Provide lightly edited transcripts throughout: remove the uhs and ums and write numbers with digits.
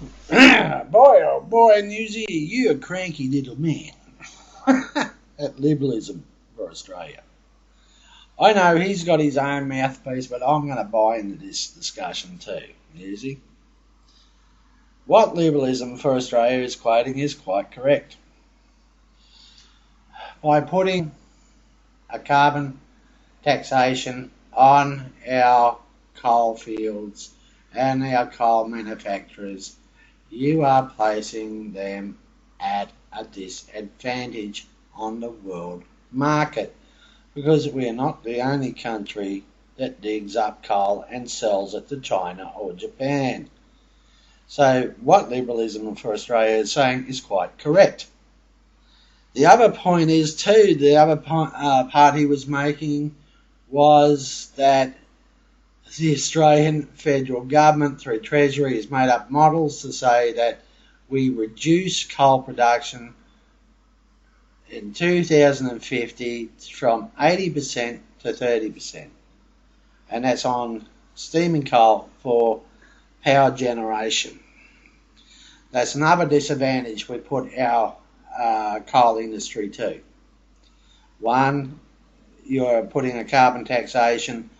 Boy, oh boy, Newsy, you a cranky little man. At Liberalism for Australia. I know he's got his own mouthpiece, but I'm going to buy into this discussion too, Newsy. What Liberalism for Australia is quoting is quite correct. By putting a carbon taxation on our coal fields and our coal manufacturers, you are placing them at a disadvantage on the world market, because we are not the only country that digs up coal and sells it to China or Japan. So what Liberalism for Australia is saying is quite correct. The other point is too, the other part he was making was that the Australian federal government through Treasury has made up models to say that we reduce coal production in 2050 from 80% to 30%. And that's on steaming coal for power generation. That's another disadvantage we put our coal industry to. One, you're putting a carbon taxation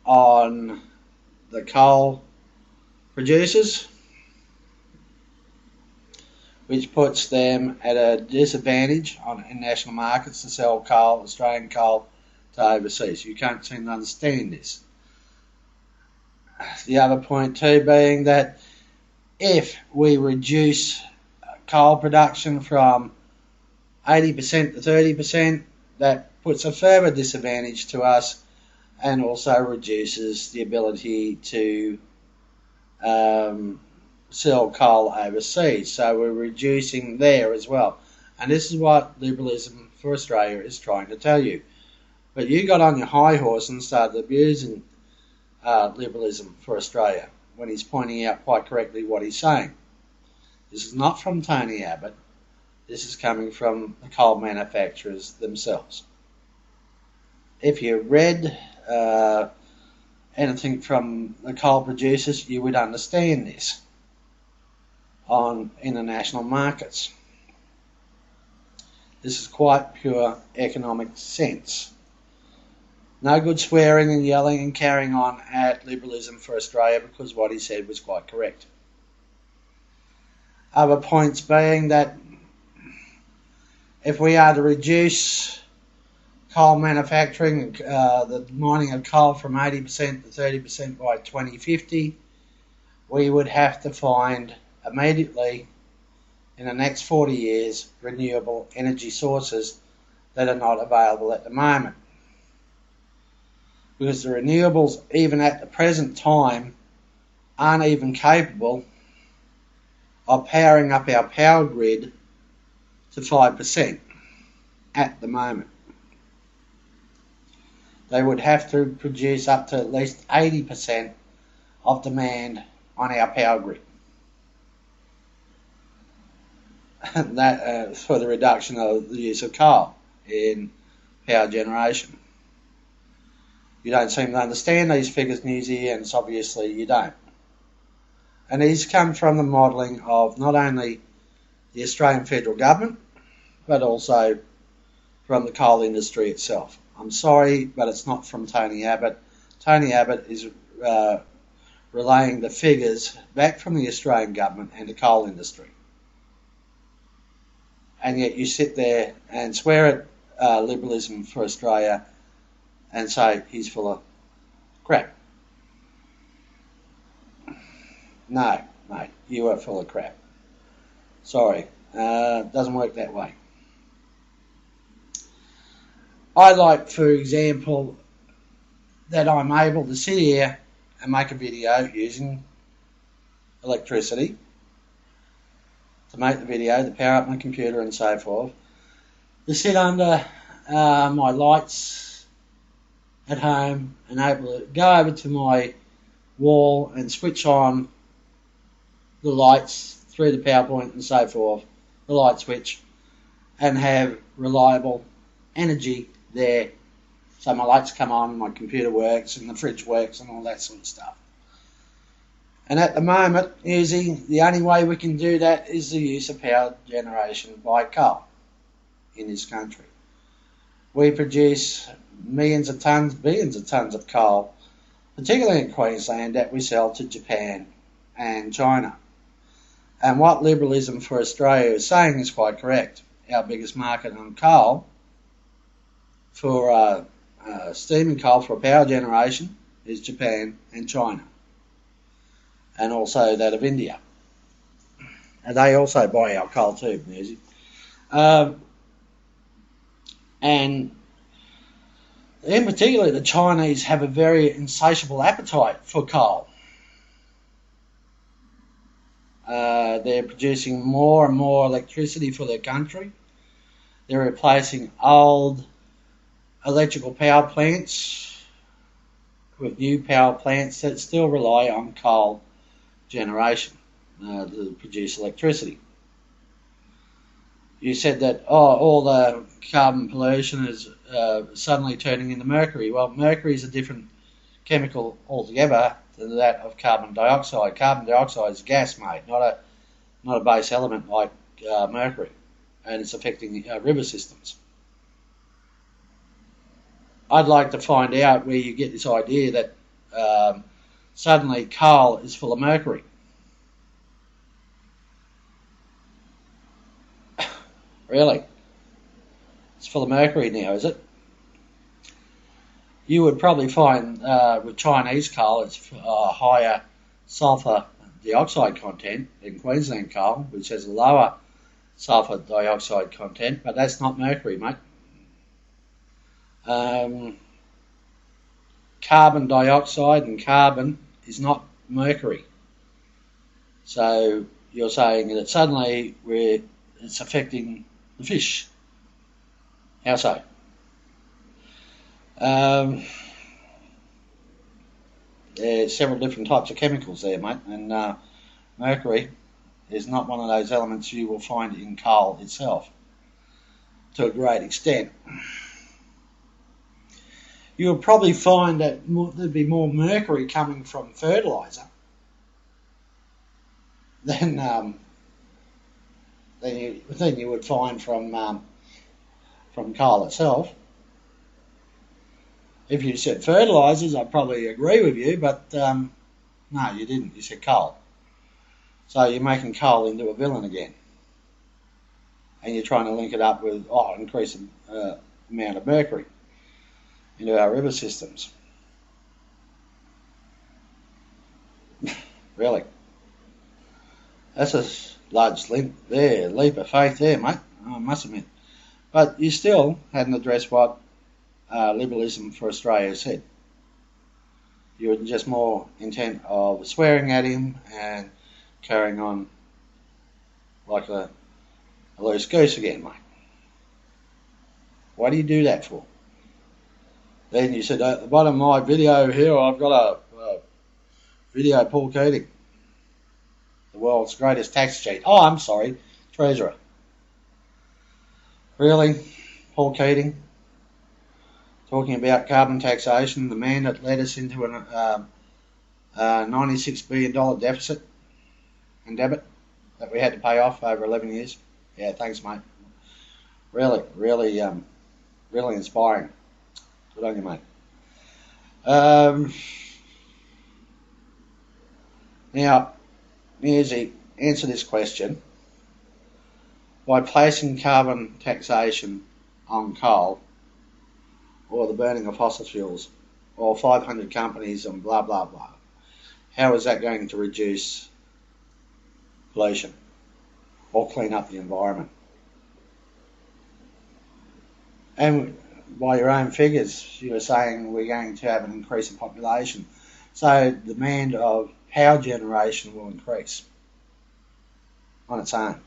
on the coal producers, which puts them at a disadvantage on international markets to sell coal, Australian coal, to overseas. You can't seem to understand this. The other point too being that if we reduce coal production from 80% to 30%, that puts a further disadvantage to us and also reduces the ability to sell coal overseas. So we're reducing there as well. And this is what Liberalism for Australia is trying to tell you. But you got on your high horse and started abusing Liberalism for Australia when he's pointing out quite correctly what he's saying. This is not from Tony Abbott. This is coming from the coal manufacturers themselves. If you read anything from the coal producers, you would understand this on international markets. This is quite pure economic sense. No good swearing and yelling and carrying on at Liberalism for Australia, because what he said was quite correct. Other points being that if we are to reduce coal manufacturing, the mining of coal from 80% to 30% by 2050, we would have to find immediately in the next 40 years renewable energy sources that are not available at the moment. Because the renewables, even at the present time, aren't even capable of powering up our power grid to 5% at the moment. They would have to produce up to at least 80% of demand on our power grid. That for the reduction of the use of coal in power generation. You don't seem to understand these figures, Newsy, and obviously you don't. And these come from the modelling of not only the Australian federal government, but also from the coal industry itself. I'm sorry, but it's not from Tony Abbott. Tony Abbott is relaying the figures back from the Australian government and the coal industry. And yet you sit there and swear at Liberalism for Australia and say he's full of crap. No, mate, you are full of crap. Sorry, doesn't work that way. I like, for example, that I'm able to sit here and make a video using electricity to make the video, to power up my computer and so forth, to sit under my lights at home and able to go over to my wall and switch on the lights through the PowerPoint and so forth, the light switch, and have reliable energy there. So my lights come on, my computer works and the fridge works and all that sort of stuff. And at the moment, the only way we can do that is the use of power generation by coal in this country. We produce millions of tonnes, billions of tonnes of coal, particularly in Queensland, that we sell to Japan and China. And what Liberalism for Australia is saying is quite correct. Our biggest market on coal, for steaming coal for power generation, is Japan and China, and also that of India. And they also buy our coal too, music. And in particular, the Chinese have a very insatiable appetite for coal. They're producing more and more electricity for their country. They're replacing old electrical power plants with new power plants that still rely on coal generation to produce electricity. You said that all the carbon pollution is suddenly turning into mercury. Well, mercury is a different chemical altogether than that of carbon dioxide. Carbon dioxide is a gas, mate, not a base element like mercury, and it's affecting river systems. I'd like to find out where you get this idea that suddenly coal is full of mercury. Really? It's full of mercury now, is it? You would probably find with Chinese coal it's higher sulfur dioxide content than Queensland coal, which has a lower sulfur dioxide content, but that's not mercury, mate. Carbon dioxide and carbon is not mercury. So you're saying that suddenly it's affecting the fish. How so? There's several different types of chemicals there, mate, and mercury is not one of those elements you will find in coal itself to a great extent. You'll probably find that there'd be more mercury coming from fertiliser than you would find from coal itself. If you said fertilisers, I'd probably agree with you, but no, you didn't. You said coal. So you're making coal into a villain again. And you're trying to link it up with increasing amount of mercury into our river systems. Really. That's a large leap of faith there, mate, I must admit. But you still hadn't addressed what Liberalism for Australia said. You were just more intent of swearing at him and carrying on like a loose goose again, mate. Why do you do that for? Then you said at the bottom of my video here, I've got a video of Paul Keating, the world's greatest tax cheat. Oh, I'm sorry, treasurer. Really, Paul Keating, talking about carbon taxation, the man that led us into a $96 billion deficit and debit that we had to pay off over 11 years. Yeah, thanks, mate. Really, really inspiring. Good on you, mate. Now, Musi, answer this question. By placing carbon taxation on coal, or the burning of fossil fuels, or 500 companies and blah, blah, blah, how is that going to reduce pollution or clean up the environment? And by your own figures, you were saying we're going to have an increase in population. So the demand of power generation will increase on its own.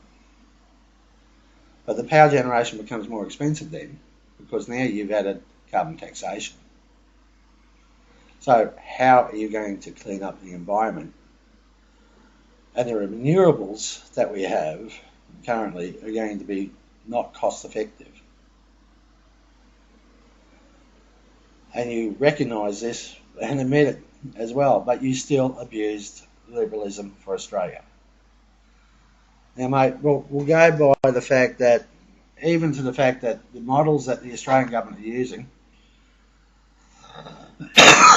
But the power generation becomes more expensive then, because now you've added carbon taxation. So how are you going to clean up the environment? And the renewables that we have currently are going to be not cost effective. And you recognise this and admit it as well, but you still abused liberalism for Australia. Now, mate, we'll go by the fact that, even to the fact that the models that the Australian government are using,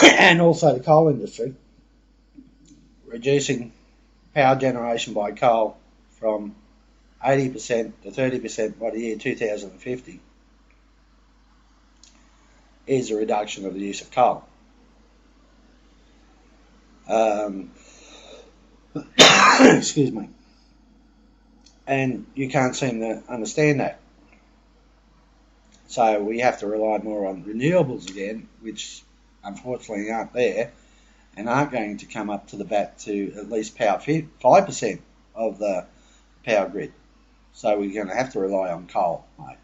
and also the coal industry, reducing power generation by coal from 80% to 30% by the year 2050, is a reduction of the use of coal. Excuse me. And you can't seem to understand that. So we have to rely more on renewables again, which unfortunately aren't there and aren't going to come up to the bat to at least power 5% of the power grid. So we're going to have to rely on coal, mate.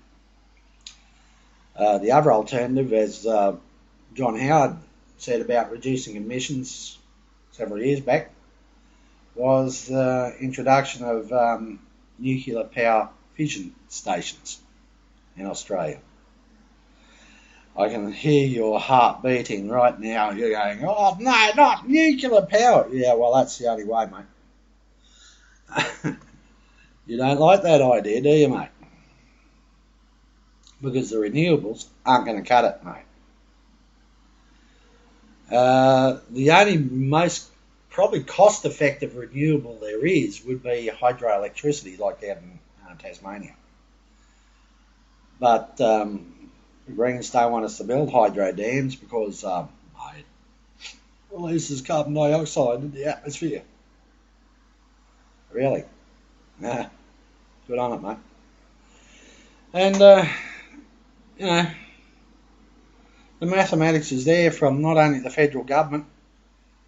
The other alternative, as John Howard said about reducing emissions several years back, was the introduction of nuclear power fission stations in Australia. I can hear your heart beating right now. You're going, oh no, not nuclear power. Yeah, well, that's the only way, mate. You don't like that idea, do you, mate? Because the renewables aren't going to cut it, mate. The only most probably cost-effective renewable there is would be hydroelectricity, like out in Tasmania. But the Greens don't want us to build hydro dams because it releases carbon dioxide into the atmosphere. Really? Nah. Good on it, mate. And, you know, the mathematics is there from not only the federal government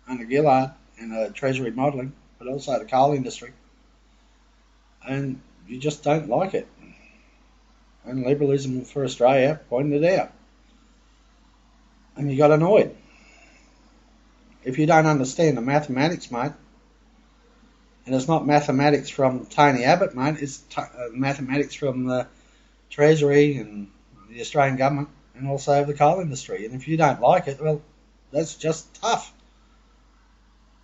under Gillard and the Treasury modelling, but also the coal industry. And you just don't like it. And Liberalism for Australia pointed it out. And you got annoyed. If you don't understand the mathematics, mate, and it's not mathematics from Tony Abbott, mate, it's mathematics from the Treasury and the Australian government and also the coal industry. And if you don't like it, well, that's just tough.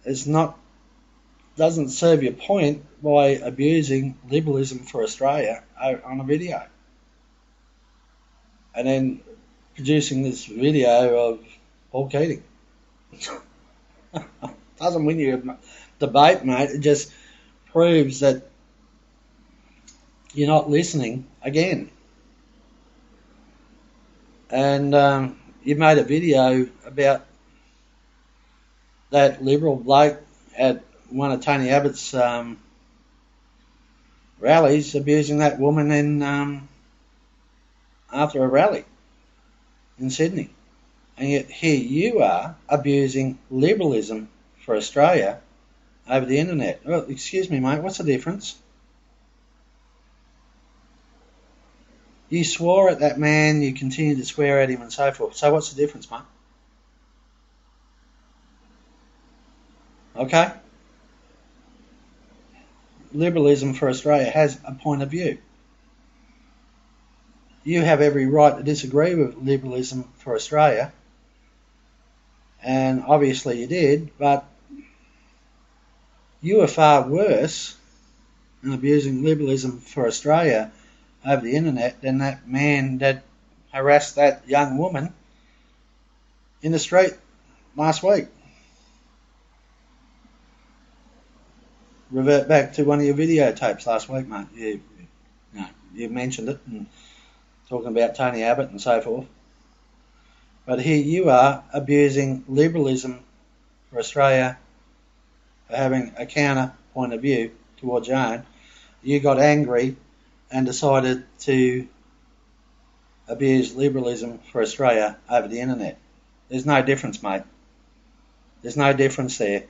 It's not, doesn't serve your point by abusing Liberalism for Australia on a video. And then producing this video of Paul Keating. Doesn't win you a debate, mate. It just proves that you're not listening again. And you made a video about that Liberal bloke at one of Tony Abbott's rallies abusing that woman in after a rally in Sydney. And yet here you are abusing Liberalism for Australia over the internet. Well, excuse me, mate, what's the difference? You swore at that man, you continue to swear at him and so forth. So what's the difference, mate? Okay? Liberalism for Australia has a point of view. You have every right to disagree with Liberalism for Australia, and obviously you did, but you are far worse in abusing Liberalism for Australia over the internet than that man that harassed that young woman in the street last week. Revert back to one of your videotapes last week, mate. You mentioned it and talking about Tony Abbott and so forth. But here you are abusing Liberalism for Australia for having a counter point of view towards your own. You got angry and decided to abuse Liberalism for Australia over the internet. There's no difference, mate. There's no difference there.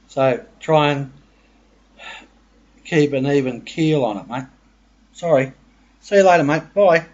So try and keep an even keel on it, mate. Sorry. See you later, mate. Bye.